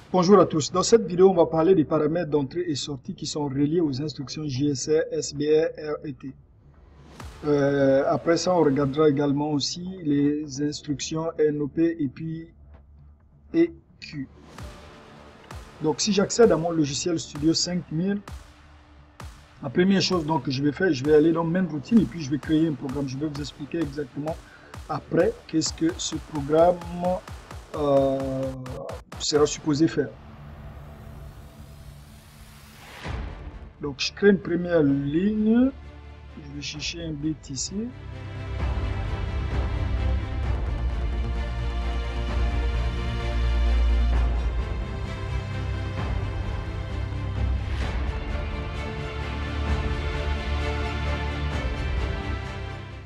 Bonjour à tous. Dans cette vidéo, on va parler des paramètres d'entrée et sortie qui sont reliés aux instructions JSR, SBR, RET. Après ça, on regardera également aussi les instructions NOP et puis EQ. Donc, si j'accède à mon logiciel Studio 5000, la première chose donc, que je vais faire, je vais aller dans Main Routine et puis je vais créer un programme. Je vais vous expliquer exactement après qu'est-ce que ce programme sera supposé faire. Donc je crée une première ligne, je vais chercher un bit ici.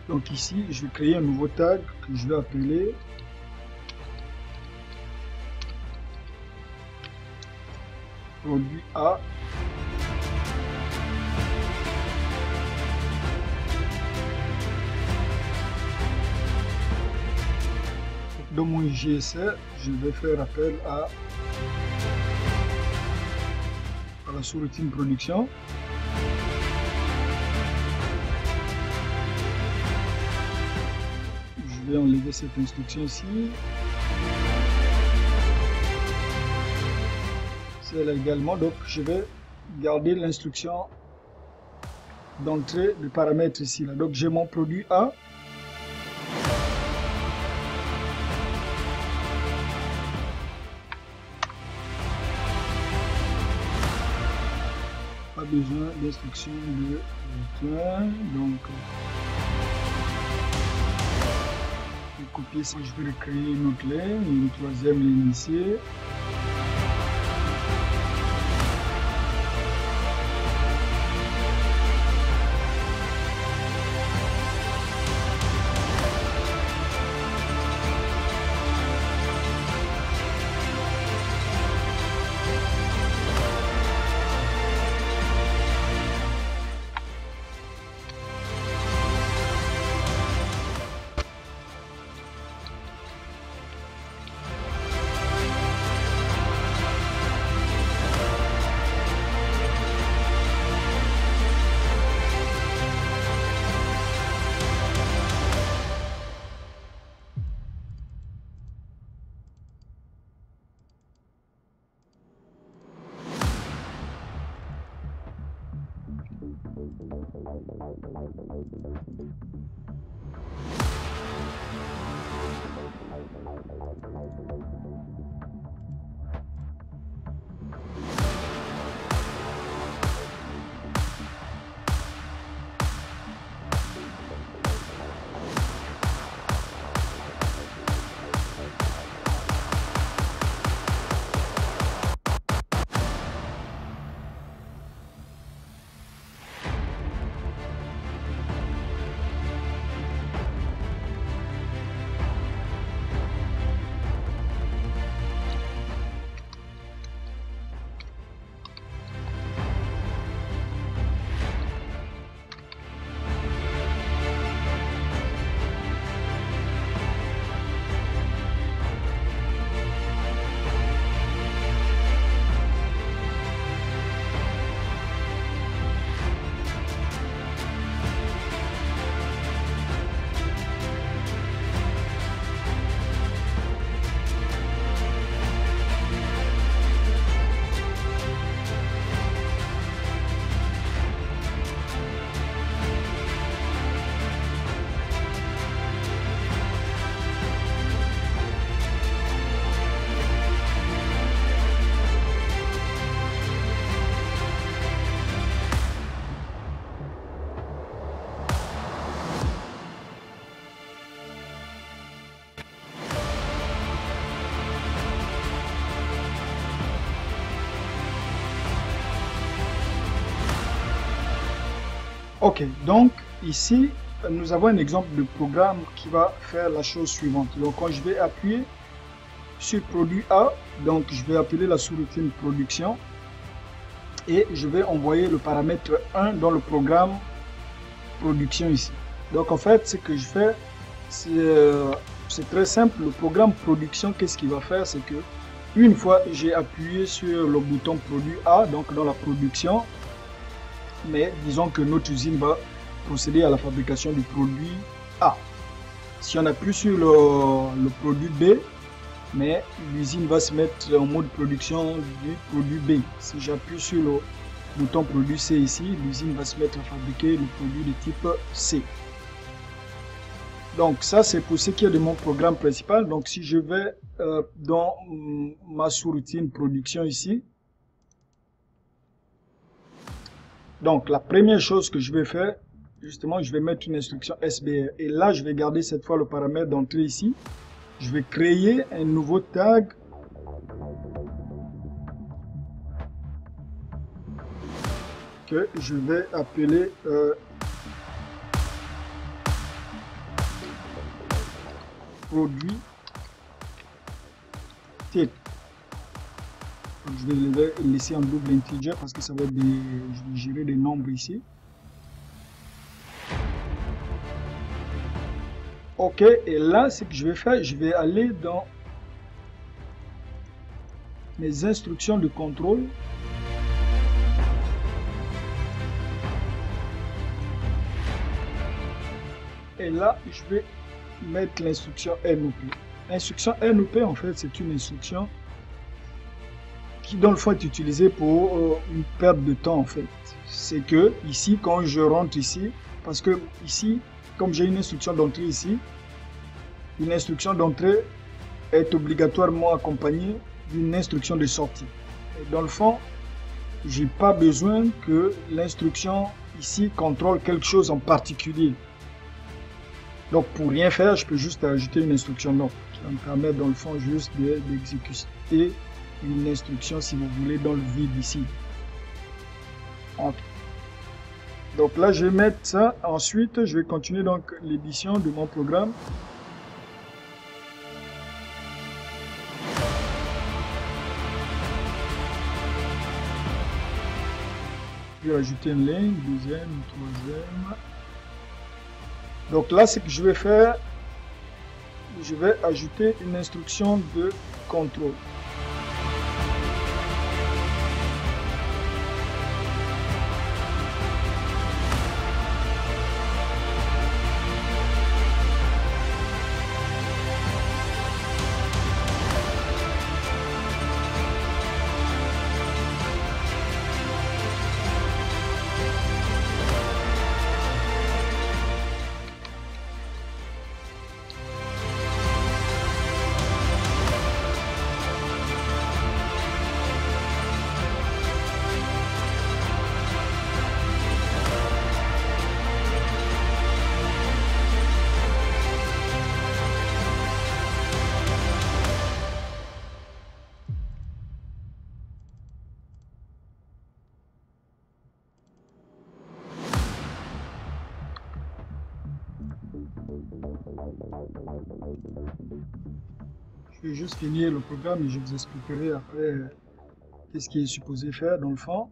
Donc ici, je vais créer un nouveau tag que je vais appeler produit A. Dans mon GSR, je vais faire appel à la sous-routine production. Je vais enlever cette instruction ici. Celle-là également, donc je vais garder l'instruction d'entrée de paramètres ici. Là. Donc j'ai mon produit A. Pas besoin d'instruction de return. Donc je vais copier ça, je vais recréer une autre ligne, une troisième ligne ici. Ok, donc ici, nous avons un exemple de programme qui va faire la chose suivante. Donc, quand je vais appuyer sur produit A, donc je vais appeler la sous-routine production et je vais envoyer le paramètre 1 dans le programme production ici. Donc, en fait, ce que je fais, c'est très simple. Le programme production, qu'est-ce qu'il va faire? C'est que Une fois j'ai appuyé sur le bouton produit A, donc dans la production, mais disons que notre usine va procéder à la fabrication du produit A. Si on appuie sur le produit B, mais l'usine va se mettre en mode production du produit B. Si j'appuie sur le bouton produit C ici, l'usine va se mettre à fabriquer le produit de type C. Donc ça c'est pour ce qui est de mon programme principal. Donc si je vais dans ma sous-routine production ici, donc la première chose que je vais faire, justement, je vais mettre une instruction SBR. Et là, je vais garder cette fois le paramètre d'entrée ici. Je vais créer un nouveau tag que je vais appeler produit type. Donc, je vais le laisser en double integer parce que ça va être je vais gérer des nombres ici. Ok, et là, ce que je vais faire, je vais aller dans mes instructions de contrôle. Et là, je vais mettre l'instruction NOP. L'instruction NOP, en fait, c'est une instruction qui, dans le fond, est utilisée pour une perte de temps, en fait. C'est que, ici, quand je rentre ici, parce que ici, comme j'ai une instruction d'entrée ici, une instruction d'entrée est obligatoirement accompagnée d'une instruction de sortie. Et dans le fond, j'ai pas besoin que l'instruction ici contrôle quelque chose en particulier. Donc pour rien faire, je peux juste ajouter une instruction non, qui va me permettre dans le fond juste d'exécuter une instruction si vous voulez dans le vide ici. Okay. Donc là je vais mettre ça, ensuite je vais continuer donc l'édition de mon programme. Je vais ajouter une ligne, deuxième, troisième. Donc là, ce que je vais faire, je vais ajouter une instruction de contrôle. Je vais juste finir le programme et je vous expliquerai après qu'est-ce qui est supposé faire dans le fond.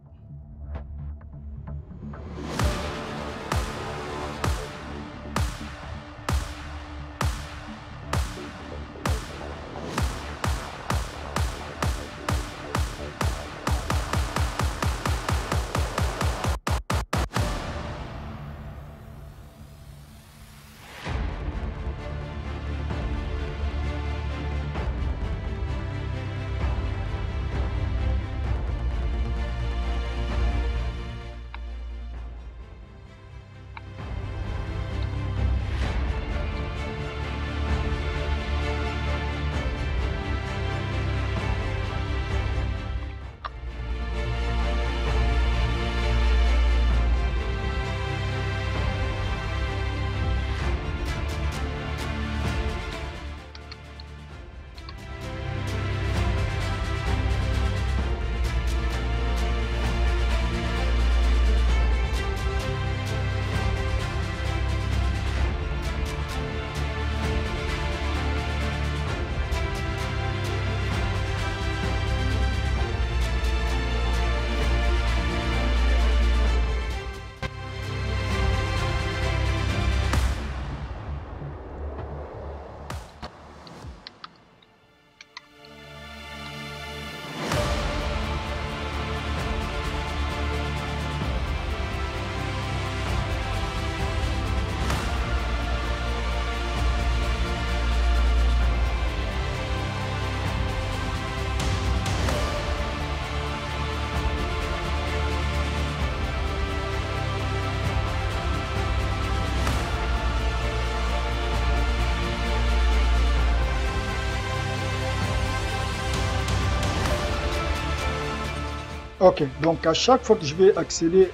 Ok, donc à chaque fois que je vais accéder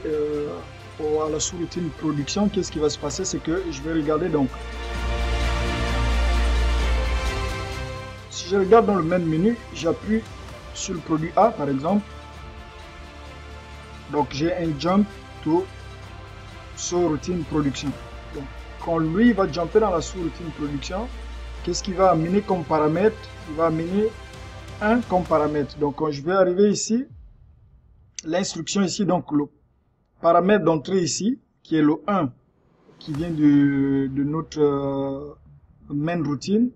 à la sous-routine production, qu'est-ce qui va se passer? C'est que je vais regarder donc. Si je regarde dans le même menu, j'appuie sur le produit A par exemple. Donc j'ai un jump to sous-routine production. Donc quand lui va jumper dans la sous-routine production, qu'est-ce qu'il va amener comme paramètre? Il va amener un comme paramètre. Donc quand je vais arriver ici, l'instruction ici, donc le paramètre d'entrée ici, qui est le 1, qui vient de notre main routine,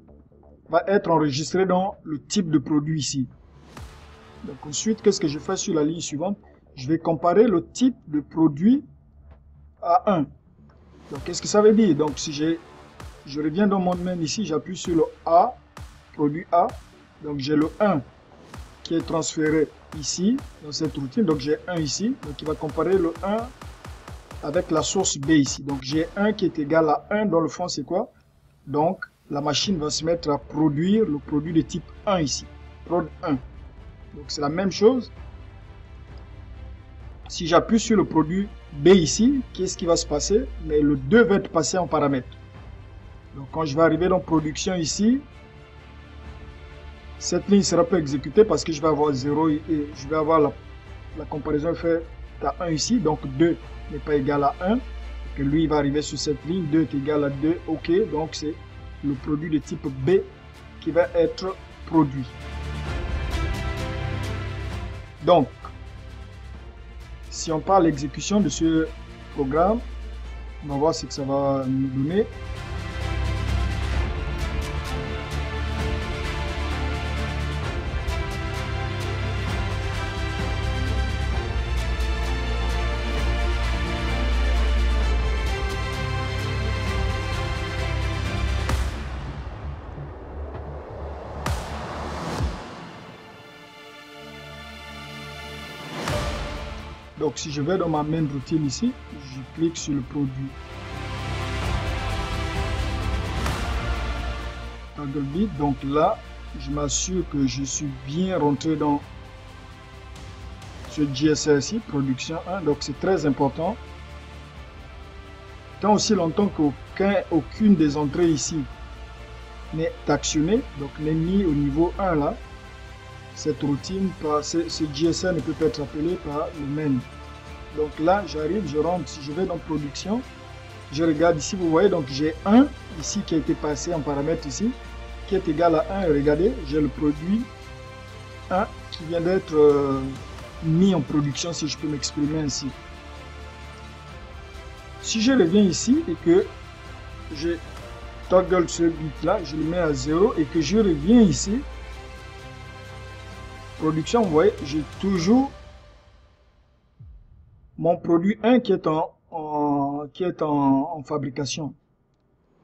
va être enregistré dans le type de produit ici. Donc ensuite, qu'est-ce que je fais sur la ligne suivante? Je vais comparer le type de produit à 1. Donc qu'est-ce que ça veut dire? Donc si je reviens dans mon main ici, j'appuie sur le A, produit A. Donc j'ai le 1 qui est transféré ici, dans cette routine. Donc j'ai 1 ici. Donc il va comparer le 1 avec la source B ici. Donc j'ai 1 qui est égal à 1. Dans le fond, c'est quoi? Donc la machine va se mettre à produire le produit de type 1 ici. Prod 1. Donc c'est la même chose. Si j'appuie sur le produit B ici, qu'est-ce qui va se passer? Mais le 2 va être passé en paramètre. Donc quand je vais arriver dans production ici, cette ligne ne sera pas exécutée parce que je vais avoir 0 et je vais avoir la comparaison faite à 1 ici. Donc 2 n'est pas égal à 1. Que lui il va arriver sur cette ligne. 2 est égal à 2. OK. Donc c'est le produit de type B qui va être produit. Donc, si on parle l'exécution de ce programme, on va voir ce que ça va nous donner. Donc si je vais dans ma main routine ici, je clique sur le produit ToggleBit. Donc là, je m'assure que je suis bien rentré dans ce GSR ici, production 1. Donc c'est très important. Tant aussi longtemps qu'aucune des entrées ici n'est actionnée, donc n'est mis au niveau 1 là, cette routine, ce GSR ne peut pas être appelé par le main. Donc là, j'arrive, je rentre, si je vais dans production, je regarde ici, vous voyez, donc j'ai 1 ici qui a été passé en paramètre ici, qui est égal à 1. Et regardez, j'ai le produit 1 qui vient d'être mis en production, si je peux m'exprimer ainsi. Si je reviens ici et que je toggle ce bit là, je le mets à 0 et que je reviens ici, production, vous voyez, j'ai toujours mon produit 1 qui est en fabrication.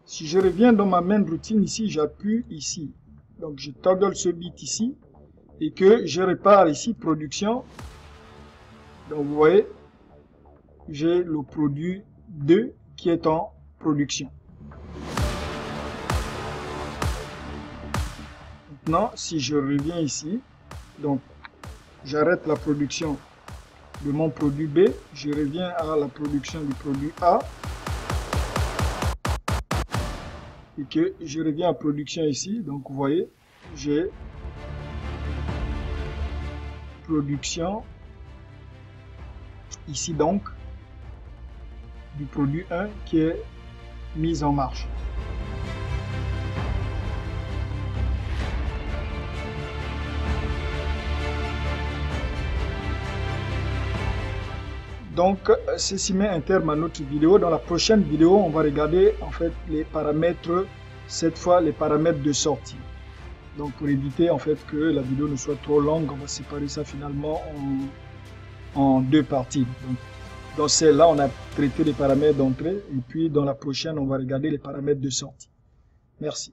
Si je reviens dans ma main routine ici, j'appuie ici. Donc je toggle ce bit ici et que je répare ici production. Donc vous voyez, j'ai le produit 2 qui est en production. Maintenant, si je reviens ici, donc j'arrête la production de mon produit B, je reviens à la production du produit A et que je reviens à production ici. Donc vous voyez, j'ai production ici donc du produit 1 qui est mise en marche. Donc, ceci met un terme à notre vidéo. Dans la prochaine vidéo, on va regarder en fait les paramètres, cette fois les paramètres de sortie. Donc, pour éviter en fait que la vidéo ne soit trop longue, on va séparer ça finalement en deux parties. Donc, dans celle-là, on a traité les paramètres d'entrée et puis dans la prochaine, on va regarder les paramètres de sortie. Merci.